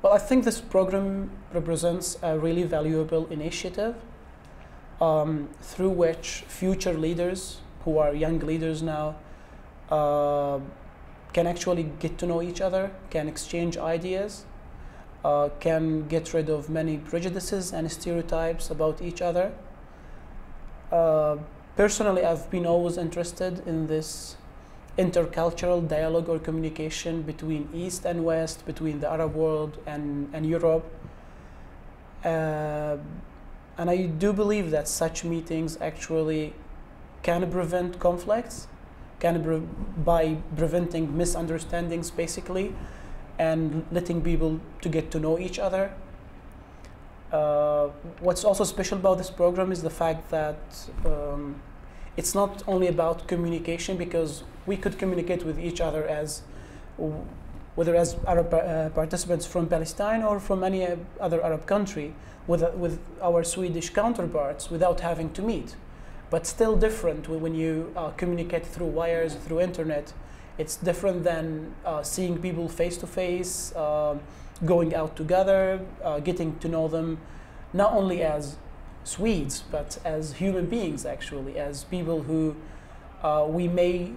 Well, I think this program represents a really valuable initiative through which future leaders, who are young leaders now, can actually get to know each other, can exchange ideas, can get rid of many prejudices and stereotypes about each other. Personally, I've been always interested in this intercultural dialogue or communication between East and West, between the Arab world and Europe. And I do believe that such meetings actually can prevent conflicts, by preventing misunderstandings basically, and letting people to get to know each other. What's also special about this program is the fact that it's not only about communication, because we could communicate with each other whether as Arab participants from Palestine or from any other Arab country with our Swedish counterparts without having to meet. But still different when you communicate through wires, through internet. It's different than seeing people face to face, going out together, getting to know them, not only as Swedes, but as human beings, actually, as people who we may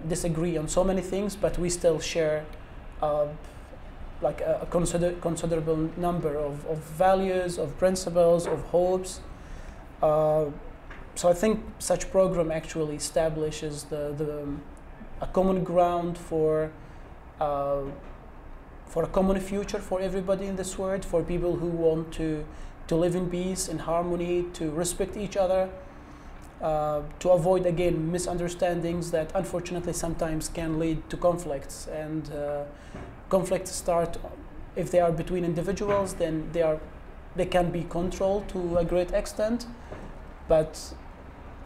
disagree on so many things, but we still share like a considerable number of values, of principles, of hopes. So I think such program actually establishes a common ground for a common future for everybody in this world, for people who want to live in peace, in harmony, to respect each other, to avoid, again, misunderstandings that unfortunately sometimes can lead to conflicts. And conflicts start, if they are between individuals, then they can be controlled to a great extent, but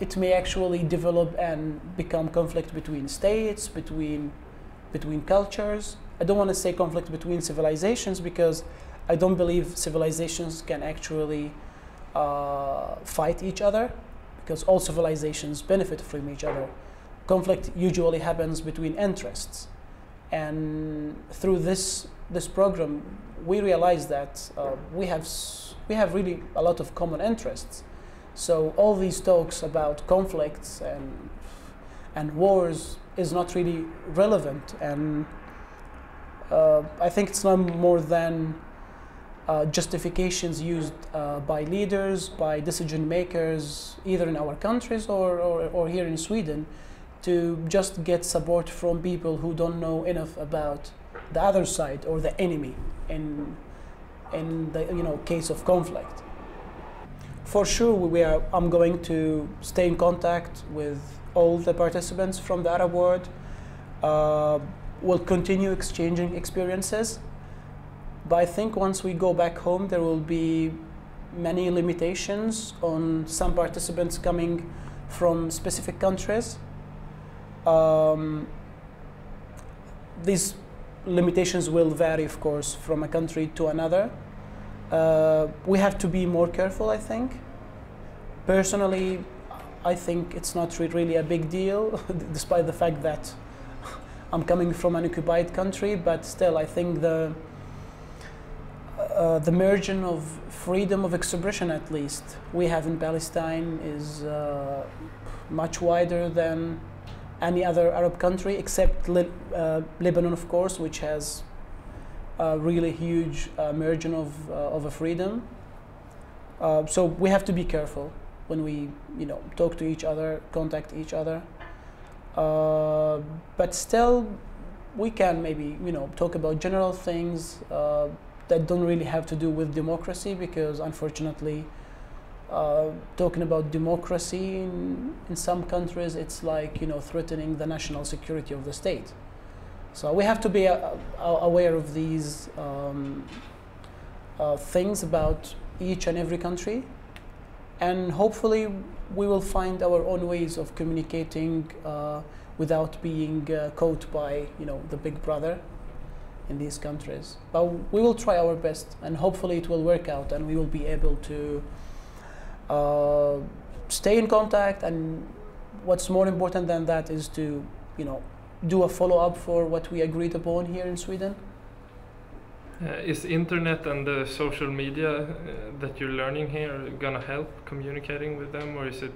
it may actually develop and become conflict between states, between cultures. I don't want to say conflict between civilizations, because I don't believe civilizations can actually fight each other, because all civilizations benefit from each other. Conflict usually happens between interests. And through this program, we realize that we have really a lot of common interests. So all these talks about conflicts and wars is not really relevant, and I think it's not more than justifications used by leaders, by decision makers, either in our countries or here in Sweden, to just get support from people who don't know enough about the other side or the enemy in the case of conflict. For sure, I'm going to stay in contact with all the participants from the Arab world. We'll continue exchanging experiences. But I think once we go back home, there will be many limitations on some participants coming from specific countries. These limitations will vary, of course, from a country to another. We have to be more careful, I think. Personally, I think it's not really a big deal, despite the fact that I'm coming from an occupied country, but still I think the margin of freedom of expression, at least, we have in Palestine is much wider than any other Arab country, except Lebanon, of course, which has a really huge margin of a freedom. So we have to be careful when we talk to each other, contact each other. But still, we can maybe talk about general things that don't really have to do with democracy, because unfortunately, talking about democracy in some countries, it's like threatening the national security of the state. So we have to be aware of these things about each and every country, and hopefully we will find our own ways of communicating without being caught by the big brother in these countries. But we will try our best, and hopefully it will work out, and we will be able to stay in contact. And what's more important than that is to do a follow-up for what we agreed upon here in Sweden. Is internet and the social media that you're learning here gonna help communicating with them, or is it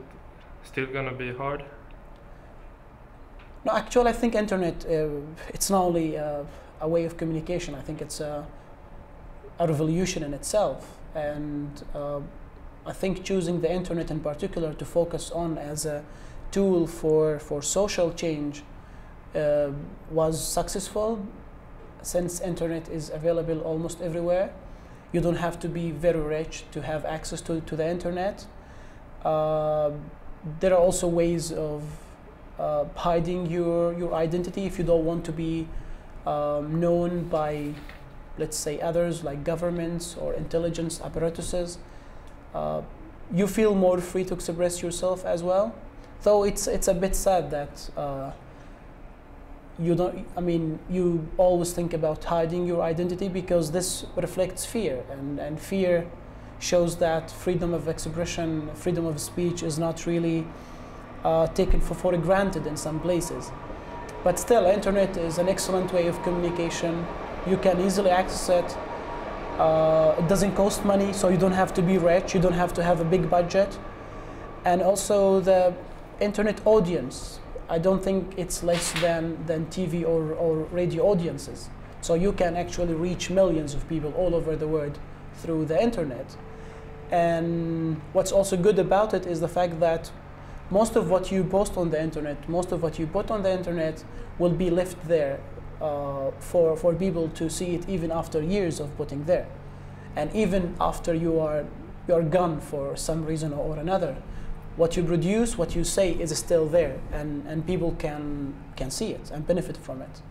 still gonna be hard? No, actually, I think internet, it's not only a way of communication. I think it's a revolution in itself. And I think choosing the internet in particular to focus on as a tool for social change was successful, since internet is available almost everywhere. You don't have to be very rich to have access to the internet. There are also ways of hiding your identity if you don't want to be known by, let's say, others like governments or intelligence apparatuses. You feel more free to express yourself as well. Though it's a bit sad that you always think about hiding your identity, because this reflects fear, and fear shows that freedom of expression, freedom of speech is not really taken for granted in some places. But still, internet is an excellent way of communication. You can easily access it. It doesn't cost money, so you don't have to be rich, you don't have to have a big budget. And also the internet audience, I don't think it's less than TV or radio audiences. So you can actually reach millions of people all over the world through the internet. And what's also good about it is the fact that most of what you post on the internet, most of what you put on the internet will be left there for people to see it even after years of putting there. And even after you are gone for some reason or another, what you produce, what you say is still there, and people can see it and benefit from it.